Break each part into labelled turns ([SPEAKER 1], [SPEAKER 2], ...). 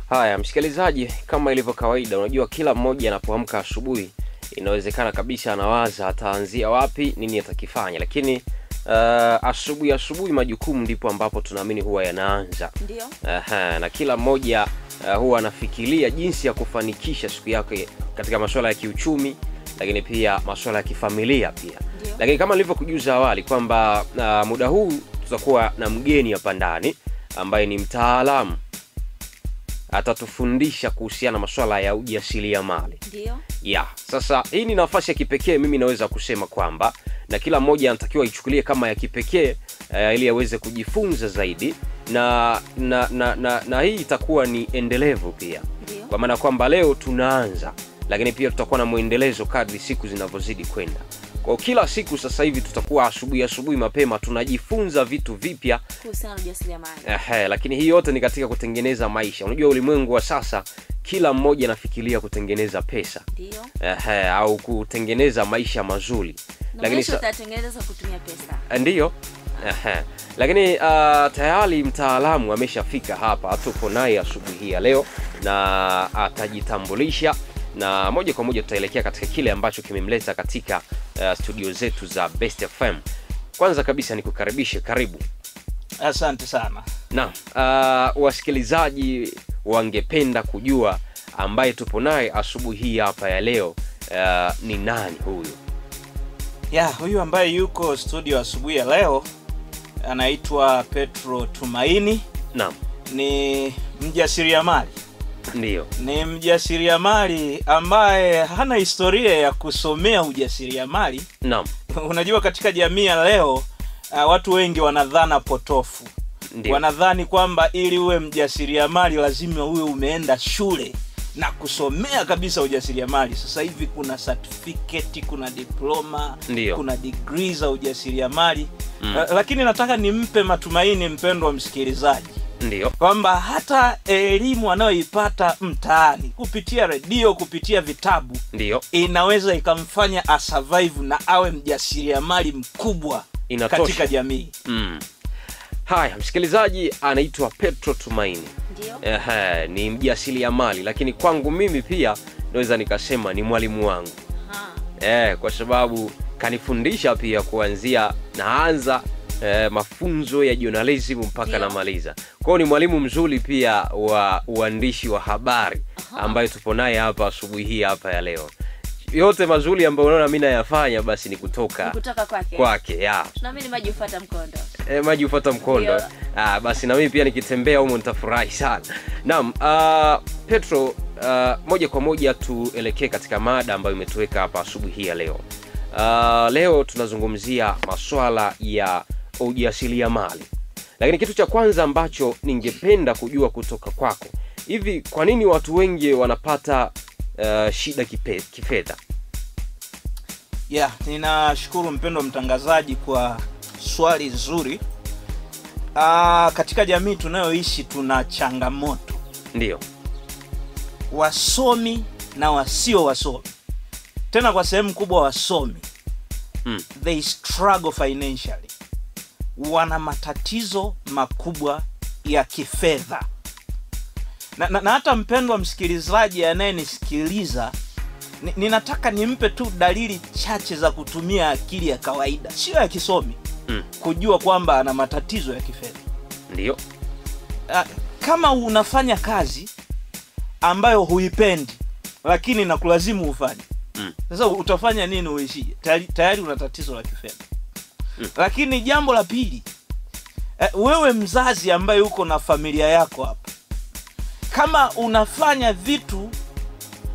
[SPEAKER 1] Haya msikilizaji, kama ilivyo kawaida, unajua kila mmoja anapoamka asubuhi inawezekana kabisa anawaza ataanzia wapi, nini atakifanya, lakini asubuhi majukumu ndipo ambapo tunaamini huwa yanaanza.
[SPEAKER 2] Ndio.
[SPEAKER 1] Na kila mmoja huwa anafikiria jinsi ya kufanikisha siku yake katika masuala ya kiuchumi, lakini pia masuala ya kifamilia pia.
[SPEAKER 2] Ndio.
[SPEAKER 1] Lakini kama nilivyokujuza awali kwamba muda huu tutakuwa na mgeni hapa ndani ambaye ni mtaalamu, atatufundisha kuhusiana na masuala ya ujasiriamali.
[SPEAKER 2] Ndio.
[SPEAKER 1] Sasa hii ni nafasi ya kipekee, mimi naweza kusema kwamba na kila mmoja anatakiwa ichukulie kama ya kipekee ili aweze kujifunza zaidi na hii itakuwa ni endelevu pia.
[SPEAKER 2] Ndio.
[SPEAKER 1] Kwa maana kwamba leo tunaanza, lakini pia tutakuwa na muendelezo kadri siku zinavyozidi kwenda. Kwa kila siku sasa hivi tutakuwa asubuhi mapema tunajifunza vitu vipya
[SPEAKER 2] kuhusiana na ujasiriamali.
[SPEAKER 1] Lakini hii yote ni katika kutengeneza maisha. Unajua ulimwengu wa sasa kila mmoja anafikiria kutengeneza pesa.
[SPEAKER 2] Ndio.
[SPEAKER 1] Au kutengeneza maisha mazuri.
[SPEAKER 2] Lakini tutatengeneza kutumia pesa.
[SPEAKER 1] Ndio. Lakini tayari mtaalamu ameshafika hapa, tupo naye asubuhi hii ya leo na atajitambulisha na moja kwa moja tutaelekea katika kile ambacho kimemleta katika studio zetu za Best FM. Kwanza kabisa nikukaribishe, karibu.
[SPEAKER 3] Asante sana.
[SPEAKER 1] Na wasikilizaji wangependa kujua ambaye tupo naye asubuhi hii hapa ya leo ni nani huyu?
[SPEAKER 3] Huyu ambaye yuko studio asubuhi ya leo anaitwa Petro Tumaini.
[SPEAKER 1] Naam.
[SPEAKER 3] Ni mjasiriamali.
[SPEAKER 1] Ndio.
[SPEAKER 3] Ni mjasiriamali ambaye hana historia ya kusomea ujasiriamali.
[SPEAKER 1] Naam.
[SPEAKER 3] Unajua katika jamii ya leo watu wengi wanadhana potofu.
[SPEAKER 1] Ndiyo.
[SPEAKER 3] Wanadhani kwamba ili uwe mjasiriamali lazima uwe umeenda shule na kusomea kabisa ujasiriamali. Sasa hivi kuna certificate, kuna diploma,
[SPEAKER 1] Ndiyo.
[SPEAKER 3] kuna degree za ujasiriamali. Lakini nataka nimpe matumaini mpendwa msikilizaji.
[SPEAKER 1] Ndio.
[SPEAKER 3] Kwamba hata elimu anayoipata mtaani kupitia redio, kupitia vitabu,
[SPEAKER 1] Ndio,
[SPEAKER 3] inaweza ikamfanya survive na awe mjasiriamali mkubwa katika jamii.
[SPEAKER 1] Haya
[SPEAKER 3] msikilizaji,
[SPEAKER 1] anaitwa Petro Tumaini.
[SPEAKER 2] Ndio.
[SPEAKER 1] Ni mjasiriamali, lakini kwangu mimi pia naweza nikasema ni mwalimu wangu. Kwa sababu kanifundisha pia kuanzia naanza mafunzo ya journalism mpaka namaliza. Kwa hiyo ni mwalimu mzuri pia wa uandishi wa habari ambaye tupo naye hapa asubuhi hii hapa ya leo. Yote mazuri ambayo unaona mimi nayafanya basi ni kutoka kwake.
[SPEAKER 2] Tunaamini maji ufuata mkondo.
[SPEAKER 1] Maji ufuata mkondo. Basi na mimi pia nikitembea huko nitafurahi sana. Naam, Petro, moja kwa moja tuelekee katika mada ambayo imetuweka hapa asubuhi hii ya leo. Leo tunazungumzia masuala ya ujasiriamali. Lakini kitu cha kwanza ambacho ningependa kujua kutoka kwako, hivi kwa nini watu wengi wanapata shida kifedha?
[SPEAKER 3] Ninashukuru mpendwa mtangazaji kwa swali zuri. Katika jamii tunayoishi tuna changamoto.
[SPEAKER 1] Ndio.
[SPEAKER 3] Wasomi na wasio wasomi. Tena kwa sehemu kubwa wasomi. They struggle financially. Wana matatizo makubwa ya kifedha. Na hata mpendwa msikilizaji anayenisikiliza, ninataka nimpe tu dalili chache za kutumia akili ya kawaida, sio ya kisomi, kujua kwamba ana matatizo ya kifedha.
[SPEAKER 1] Ndio.
[SPEAKER 3] Kama unafanya kazi ambayo huipendi lakini inakulazimu ufanye. Sasa utafanya nini uishi? Tayari una tatizo la kifedha. Lakini jambo la pili, wewe mzazi ambaye uko na familia yako hapa, kama unafanya vitu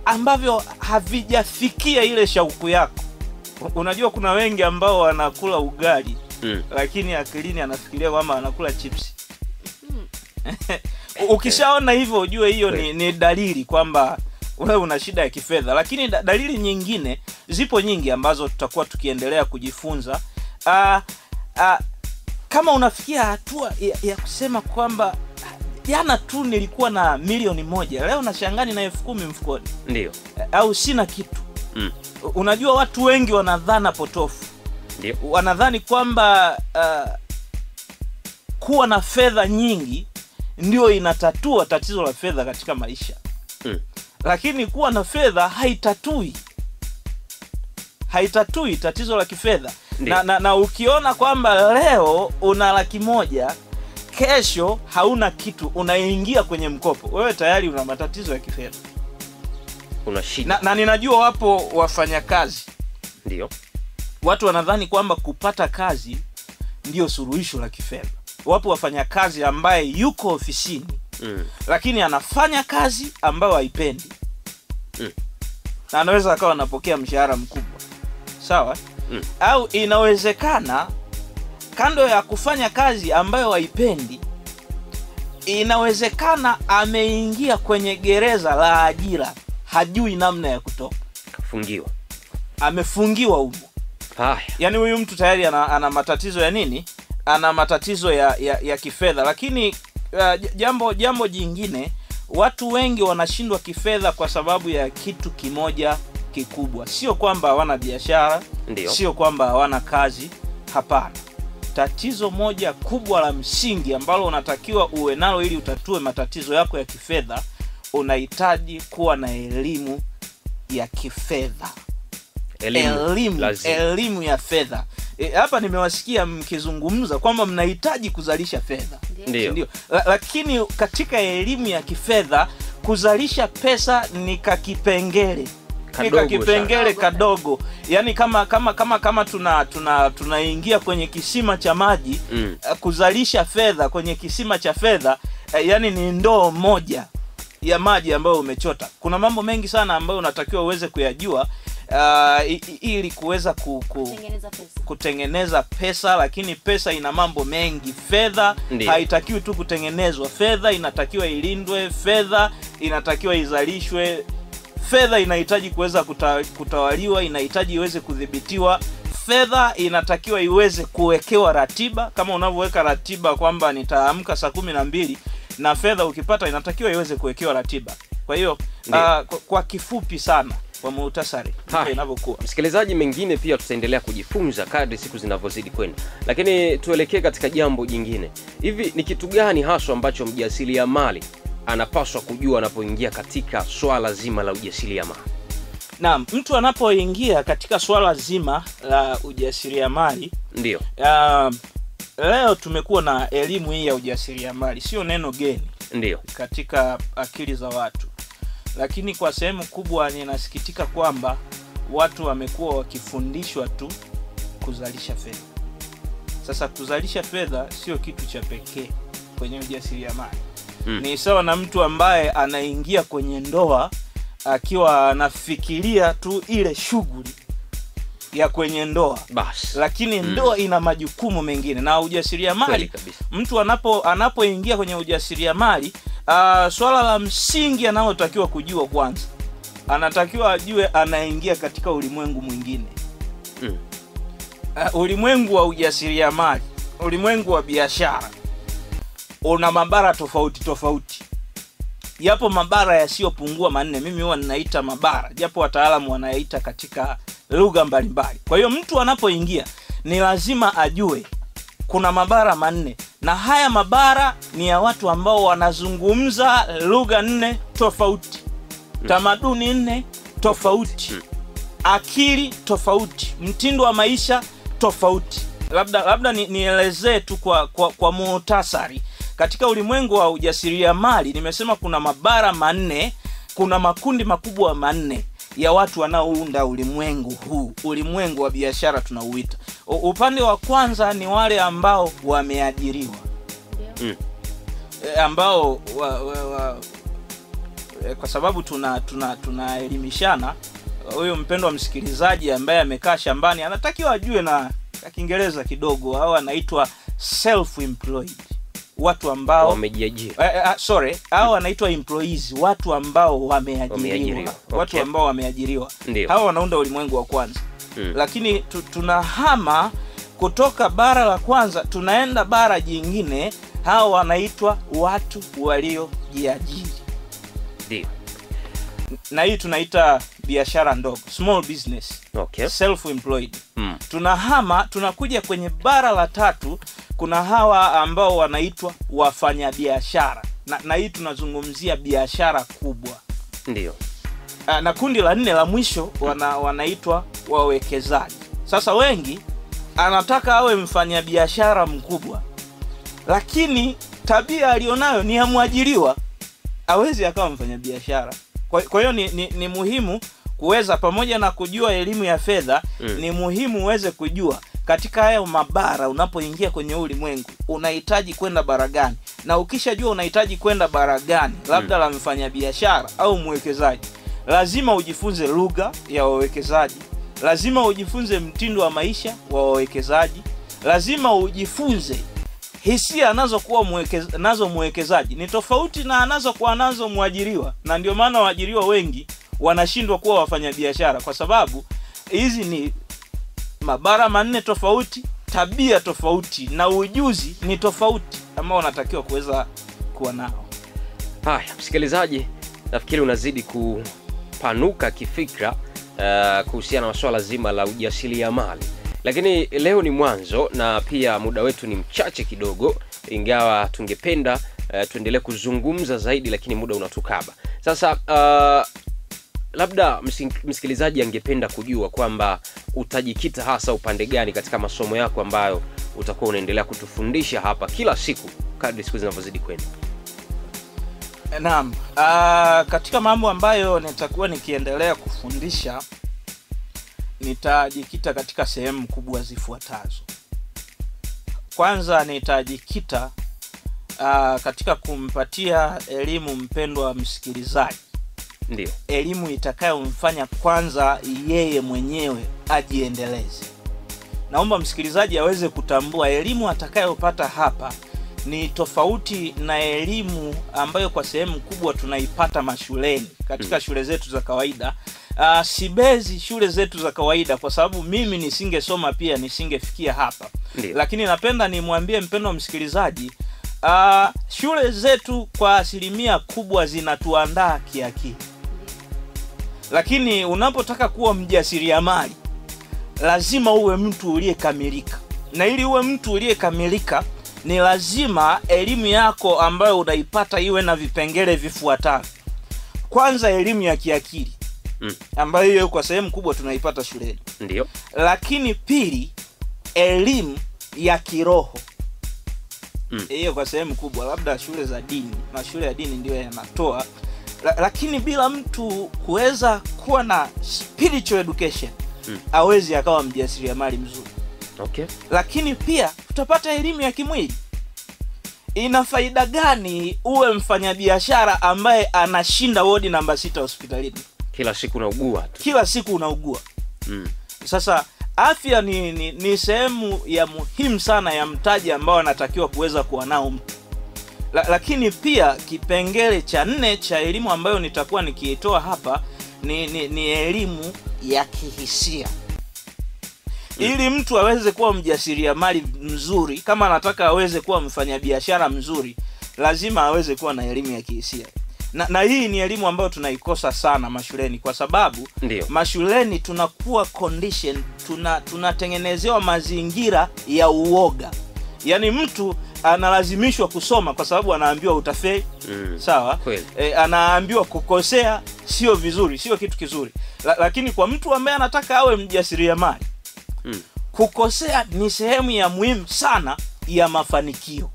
[SPEAKER 3] ambavyo havijafikia ile shauku yako. Unajua kuna wengi ambao wanakula ugali lakini akilini anafikiria kwamba anakula chips. Ukishaona hivyo ujue hiyo ni dalili kwamba wewe una shida ya kifedha. Lakini dalili nyingine zipo nyingi ambazo tutakuwa tukiendelea kujifunza. Kama unafikia hatua ya kusema kwamba jana tu nilikuwa na milioni 1, leo nashangani na 10,000 mfukoni.
[SPEAKER 1] Ndio.
[SPEAKER 3] Au sina kitu. Unajua watu wengi wanadhana potofu.
[SPEAKER 1] Ndio.
[SPEAKER 3] Wanadhani kwamba kuwa na fedha nyingi ndio inatatua tatizo la fedha katika maisha. Lakini kuwa na fedha haitatui tatizo la kifedha. Na ukiona kwamba leo una 100,000, kesho hauna kitu, unaingia kwenye mkopo, wewe tayari una matatizo ya kifedha.
[SPEAKER 1] Una shida.
[SPEAKER 3] Na ninajua wapo wafanyakazi.
[SPEAKER 1] Ndio.
[SPEAKER 3] Watu wanadhani kwamba kupata kazi ndio suluhisho la kifedha. Wapo wafanyakazi ambaye yuko ofisini lakini anafanya kazi ambayo haipendi. Na anaweza akawa anapokea mshahara mkubwa. Sawa? Au inawezekana kando ya kufanya kazi ambayo haipendi, inawezekana ameingia kwenye gereza la ajira, hajui namna ya kutoka.
[SPEAKER 1] Kafungiwa.
[SPEAKER 3] Amefungiwa huko. Yaani huyu mtu tayari ana matatizo ya nini? Ana matatizo ya kifedha. Lakini jambo jingine, watu wengi wanashindwa kifedha kwa sababu ya kitu kimoja kikubwa. Sio kwamba hawana biashara, sio kwamba hawana kazi, hapana. Tatizo moja kubwa la msingi ambalo unatakiwa uwe nalo ili utatue matatizo yako ya kifedha, unahitaji kuwa na elimu ya kifedha. Elimu ya fedha. Hapa nimewasikia mkizungumza kwamba mnahitaji kuzalisha fedha. Ndio. Lakini katika elimu ya kifedha, kuzalisha pesa ni kakipengele. Kadogo. Yaani kama tunaingia kwenye kisima cha maji, kuzalisha fedha kwenye kisima cha fedha, yani ni ndoo moja ya maji ambayo umechota. Kuna mambo mengi sana ambayo unatakiwa uweze kuyajua ili kuweza kutengeneza pesa. Lakini pesa ina mambo mengi. Fedha haitakiwi tu kutengenezwa, fedha inatakiwa ilindwe, fedha inatakiwa izalishwe, fedha inahitaji kuweza kutawaliwa, inahitaji iweze kudhibitiwa, fedha inatakiwa iweze kuwekewa ratiba, kama unavyoweka ratiba kwamba nitaamka saa 12, na fedha ukipata inatakiwa iweze kuwekewa ratiba. Kwa hiyo kwa kifupi sana, kwa muhtasari inavyokuwa.
[SPEAKER 1] Msikilizaji, mengine pia tutaendelea kujifunza kadri siku zinavyozidi kwenda. Lakini tuelekee katika jambo jingine. Hivi ni kitu gani haswa ambacho mjasiriamali anapaswa kujua anapoingia katika swala zima la ujasiriamali?
[SPEAKER 3] Naam, mtu anapoingia katika swala zima la ujasiriamali,
[SPEAKER 1] ndio.
[SPEAKER 3] Leo tumekuwa na elimu hii ya ujasiriamali, sio neno geni.
[SPEAKER 1] Ndio.
[SPEAKER 3] Katika akili za watu. Lakini kwa sehemu kubwa ninasikitika kwamba watu wamekuwa wakifundishwa tu kuzalisha fedha. Sasa kuzalisha fedha sio kitu cha pekee kwenye ujasiriamali. Ni sawa na mtu ambaye anaingia kwenye ndoa akiwa anafikiria tu ile shughuli ya kwenye ndoa. Lakini ndoa ina majukumu mengine. Na ujasiriamali, mtu anapoingia kwenye ujasiriamali, swala la msingi analotakiwa kujua kwanza, anatakiwa ajue anaingia katika ulimwengu mwingine. Ulimwengu wa ujasiriamali, ulimwengu wa biashara, una mabara tofauti. Yapo mabara yasiyopungua 4. Mimi huwa ninaita mabara, japo wataalamu wanayaita katika lugha mbalimbali. Kwa hiyo mtu anapoingia ni lazima ajue kuna mabara 4, na haya mabara ni ya watu ambao wanazungumza lugha 4 tofauti, tamaduni 4 tofauti, akili tofauti, mtindo wa maisha tofauti. Labda nielezee tu kwa muhtasari. Katika ulimwengu wa ujasiriamali nimesema kuna mabara 4, kuna makundi makubwa 4 ya watu wanaounda ulimwengu huu. Ulimwengu wa biashara tunauita. Upande wa kwanza ni wale ambao wameajiriwa. Ambao kwa sababu tunaelimishana, huyo mpendwa msikilizaji ambaye amekaa shambani anatakiwa ajue na Kiingereza kidogo, au anaitwa self-employed. Watu ambao
[SPEAKER 1] wamejiajiri.
[SPEAKER 3] Hao wanaitwa employees, watu ambao wameajiriwa. Watu ambao wameajiriwa. Hao wanaunda ulimwengu wa kwanza. Lakini tunahama kutoka bara la kwanza tunaenda bara jingine, hao wanaitwa watu waliojiajiri.
[SPEAKER 1] Ndio.
[SPEAKER 3] Na hii tunaita biashara ndogo, small business. Self-employed. Tunahama tunakuja kwenye bara la tatu, kuna hawa ambao wanaitwa wafanyabiashara. na hii tunazungumzia biashara kubwa.
[SPEAKER 1] Ndio.
[SPEAKER 3] Na kundi la 4 la mwisho wanaitwa wawekezaji. Sasa wengi anataka awe mfanyabiashara mkubwa, lakini tabia alionayo ni ya mwajiriwa, hawezi akawa mfanyabiashara. Kwa hiyo ni muhimu kuweza, pamoja na kujua elimu ya fedha, ni muhimu uweze kujua katika hayo mabara unapoingia kwenye ulimwengu unahitaji kwenda bara gani, na ukishajua unahitaji kwenda bara gani, labda la mfanyabiashara au mwekezaji, lazima ujifunze lugha ya wawekezaji, lazima ujifunze mtindo wa maisha wa wawekezaji, lazima ujifunze hisia anazokuwa nazo mwekezaji ni tofauti na anazokuwa nazo mwajiriwa. Na ndio maana waajiriwa wengi wanashindwa kuwa wafanyabiashara, kwa sababu hizi ni mabara 4 tofauti, tabia tofauti, na ujuzi ni tofauti ambao unatakiwa kuweza kuwa nao.
[SPEAKER 1] Haya, msikilizaji, nafikiri unazidi kupanuka kifikra kuhusiana na swala zima la ujasiriamali. Lakini leo ni mwanzo na pia muda wetu ni mchache kidogo, ingawa tungependa tuendelee kuzungumza zaidi, lakini muda unatukaba. Sasa labda msikilizaji angependa kujua kwamba utajikita hasa upande gani katika masomo yako ambayo utakuwa unaendelea kutufundisha hapa kila siku kadri siku zinavyozidi kwenda.
[SPEAKER 3] Naam, katika mambo ambayo nitakuwa nikiendelea kufundisha, nitajikita katika sehemu kubwa zifuatazo. Kwanza nitajikita katika kumpatia elimu mpendwa msikilizaji.
[SPEAKER 1] Ndio. Elimu
[SPEAKER 3] itakayomfanya kwanza yeye mwenyewe ajiendeleze. Naomba msikilizaji aweze kutambua elimu atakayopata hapa ni tofauti na elimu ambayo kwa sehemu kubwa tunaipata mashuleni katika shule zetu za kawaida. Sibezi shule zetu za kawaida kwa sababu mimi nisingesoma pia nisingefikia hapa.
[SPEAKER 1] Ndiyo.
[SPEAKER 3] Lakini napenda nimwambie mpendwa msikilizaji, shule zetu kwa asilimia kubwa zinatuandaa kiakili. Lakini unapotaka kuwa mjasiriamali lazima uwe mtu uliyekamilika. Na ili uwe mtu uliyekamilika ni lazima elimu yako ambayo unaipata iwe na vipengele vifuatavyo. Kwanza, elimu ya kiakili ambayo hiyo kwa sehemu kubwa tunaipata shuleni.
[SPEAKER 1] Ndio.
[SPEAKER 3] Lakini pili, elimu ya kiroho. Hiyo kwa sehemu kubwa labda shule za dini, na shule ya dini ndio yanatoa. Lakini bila mtu kuweza kuwa na spiritual education hawezi akawa mjasiriamali mzuri.
[SPEAKER 1] Okay.
[SPEAKER 3] Lakini pia tutapata elimu ya kimwili. Ina faida gani uwe mfanyabiashara ambaye anashinda wodi namba 6 hospitalini?
[SPEAKER 1] Kila siku unaugua tu.
[SPEAKER 3] Kila siku unaugua. Sasa afya ni sehemu ya muhimu sana ya mtaji ambao anatakiwa kuweza kuwa nao mtu. Lakini pia kipengele cha 4 cha elimu ambayo nitakuwa nikiitoa hapa ni elimu ya kihisia. Ili mtu aweze kuwa mjasiriamali mzuri, kama anataka aweze kuwa mfanyabiashara mzuri, lazima aweze kuwa na elimu ya kihisia. Na hii ni elimu ambayo tunaikosa sana mashuleni, kwa sababu
[SPEAKER 1] Ndiyo.
[SPEAKER 3] Mashuleni tunakuwa condition, tunatengenezewa mazingira ya uoga. Yaani mtu analazimishwa kusoma kwa sababu anaambiwa utafeli. Sawa? Anaambiwa kukosea sio vizuri, sio kitu kizuri. Lakini kwa mtu ambaye anataka awe mjasiriamali, kukosea ni sehemu ya muhimu sana ya mafanikio.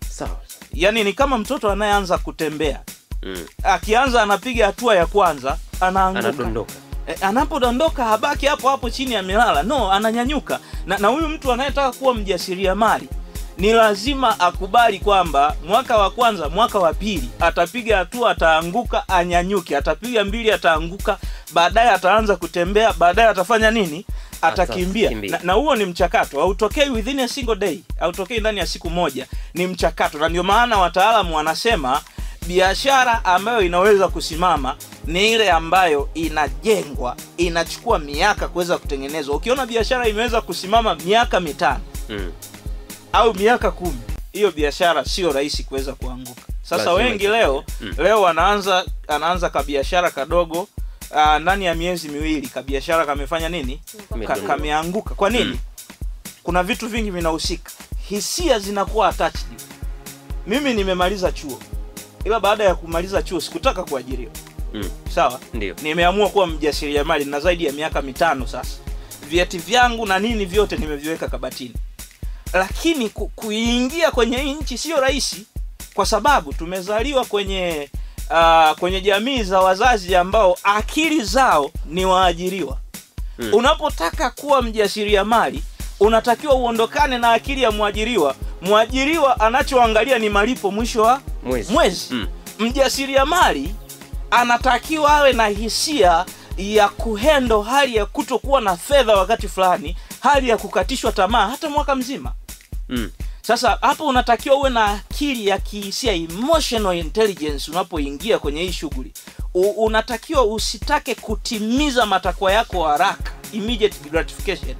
[SPEAKER 1] Sawa.
[SPEAKER 3] Yaani ni kama mtoto anayeanza kutembea. Akianza anapiga hatua ya kwanza, anaanguka.
[SPEAKER 1] Anadondoka.
[SPEAKER 3] Anapodondoka habaki hapo chini amelala. No, ananyanyuka. Na huyu mtu anayetaka kuwa mjasiriamali ni lazima akubali kwamba mwaka wa kwanza, mwaka wa pili atapiga hatua, ataanguka, anyanyuke, atapiga 2 ataanguka, baadaye ataanza kutembea, baadaye atafanya nini? Atakimbia. Na huo ni mchakato, hautokei within a single day, hautokei ndani ya siku moja, ni mchakato. Na ndio maana wataalamu wanasema biashara ambayo inaweza kusimama ni ile ambayo inajengwa, inachukua miaka kuweza kutengenezwa. Ukiona biashara imeweza kusimama miaka 5 au miaka 10, hiyo biashara sio rahisi kuweza kuanguka. Sasa wengi leo anaanza ka biashara kadogo, ndani ya miezi 2 ka biashara kamefanya nini? Kameanguka. Kwa nini? Kuna vitu vingi vinahusika. Hisia zinakuwa attached. Mimi nimemaliza chuo. ila baada ya kumaliza chuo sikutaka kuajiriwa. Sawa?
[SPEAKER 1] Ndio.
[SPEAKER 3] Nimeamua kuwa mjasiriamali na zaidi ya miaka 5 sasa. Vyeti vyangu na nini vyote nimeviweka kabatini. Lakini kuingia kwenye nchi sio rahisi, kwa sababu tumezaliwa kwenye jamii za wazazi ambao akili zao ni waajiriwa. Unapotaka kuwa mjasiriamali unatakiwa uondokane na akili ya mwajiriwa. Mwajiriwa anachoangalia ni malipo mwisho wa mwezi. Mjasiriamali anatakiwa awe na hisia ya kuhandle hali ya kutokuwa na fedha wakati fulani, hali ya kukatishwa tamaa hata mwaka mzima. Sasa hapo unatakiwa uwe na akili ya kihisia, emotional intelligence unapoingia kwenye hii shughuli. Unatakiwa usitake kutimiza matakwa yako haraka, immediate gratification.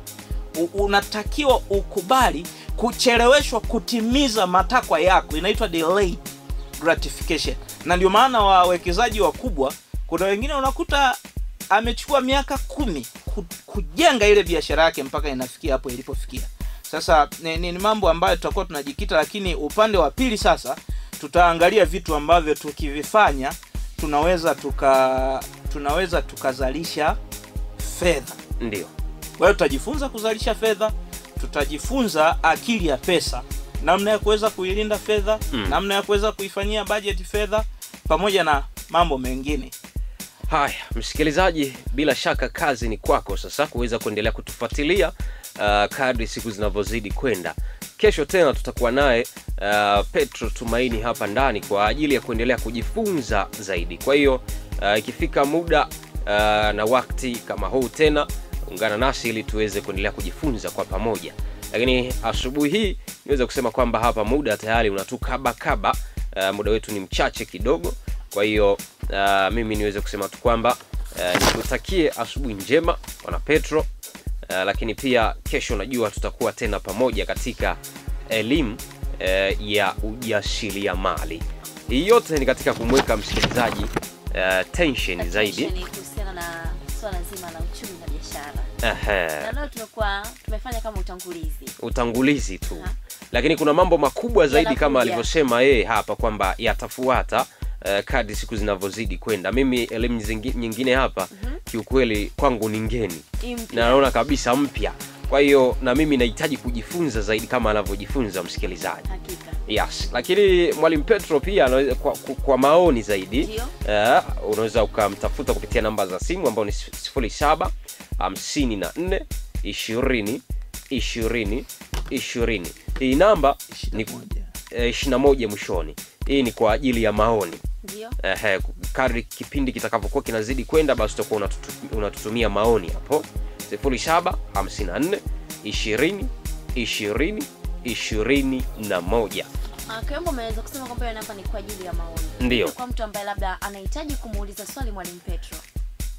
[SPEAKER 3] Unatakiwa ukubali kucheleweshwa kutimiza matakwa yako, inaitwa delayed gratification. Na ndio maana wawekezaji wakubwa, kuna wengine unakuta amechukua miaka 10 kujenga ile biashara yake mpaka inafikia hapo ilipofikia. Sasa ni mambo ambayo tutakuwa tunajikita, lakini upande wa pili sasa tutaangalia vitu ambavyo tukivifanya tunaweza tukazalisha fedha.
[SPEAKER 1] Ndio.
[SPEAKER 3] Kwa hiyo tutajifunza kuzalisha fedha, tutajifunza akili ya pesa, namna ya kuweza kuilinda fedha, namna ya kuweza kuifanyia budget fedha, pamoja na mambo mengine.
[SPEAKER 1] Haya, msikilizaji, bila shaka kazi ni kwako sasa kuweza kuendelea kutufuatilia kadri siku zinavyozidi kwenda. Kesho tena tutakuwa naye Petro Tumaini hapa ndani kwa ajili ya kuendelea kujifunza zaidi. Kwa hiyo ikifika muda na wakati kama huu tena, ungana nasi ili tuweze kuendelea kujifunza kwa pamoja. Lakini asubuhi hii niweza kusema kwamba hapa muda tayari unatukaba, muda wetu ni mchache kidogo. Kwa hiyo mimi niweze kusema tu kwamba nikutakie asubuhi njema wana Petro. Lakini pia kesho najua tutakuwa tena pamoja katika elimu ya ujasiriamali. Hii yote ni katika kumweka msikilizaji tension zaidi
[SPEAKER 2] kuhusiana na swala zima la uchumi na biashara. Na leo tumefanya kama utangulizi tu.
[SPEAKER 1] Lakini kuna mambo makubwa zaidi kama alivyosema yeye hapa kwamba yatafuata kadri siku zinavyozidi kwenda. Mimi elimu nyingine hapa kiukweli kwangu ni ngeni. Na naona kabisa mpya. Kwa hiyo na mimi nahitaji kujifunza zaidi kama anavyojifunza msikilizaji.
[SPEAKER 2] Hakika.
[SPEAKER 1] Yes. Lakini Mwalimu Petro pia kwa maoni zaidi unaweza ukamtafuta kupitia namba za simu ambayo ni 07 54 20 20 20. Hii namba ni 21 mwishoni. Hii ni kwa ajili ya maoni.
[SPEAKER 2] Ndio.
[SPEAKER 1] Kadri kipindi kitakavyokuwa kinazidi kwenda, basi tutakuwa unatutumia maoni hapo 07 54 20 20 21.
[SPEAKER 2] Kama umeweza kusema kwamba hiyo namba ni kwa ajili ya maoni.
[SPEAKER 1] Ndio.
[SPEAKER 2] Kwa mtu ambaye labda anahitaji kumuuliza swali Mwalimu Petro.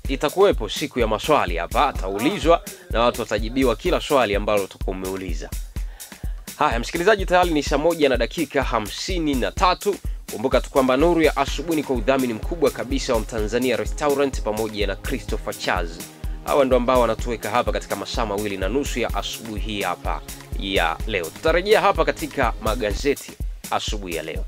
[SPEAKER 1] Itakuwepo siku ya maswali hapa, ataulizwa na watu watajibiwa kila swali ambalo utakuwa umeuliza. Haya msikilizaji, tayari ni 1:53. Kumbuka tu kwamba Nuru ya Asubuhi ni kwa udhamini mkubwa kabisa wa Mtanzania Restaurant pamoja na Christopher Chaz. Hawa ndio ambao wanatuweka hapa katika masaa 2.5 ya asubuhi hii hapa ya leo. Tutarejea hapa katika magazeti asubuhi ya leo.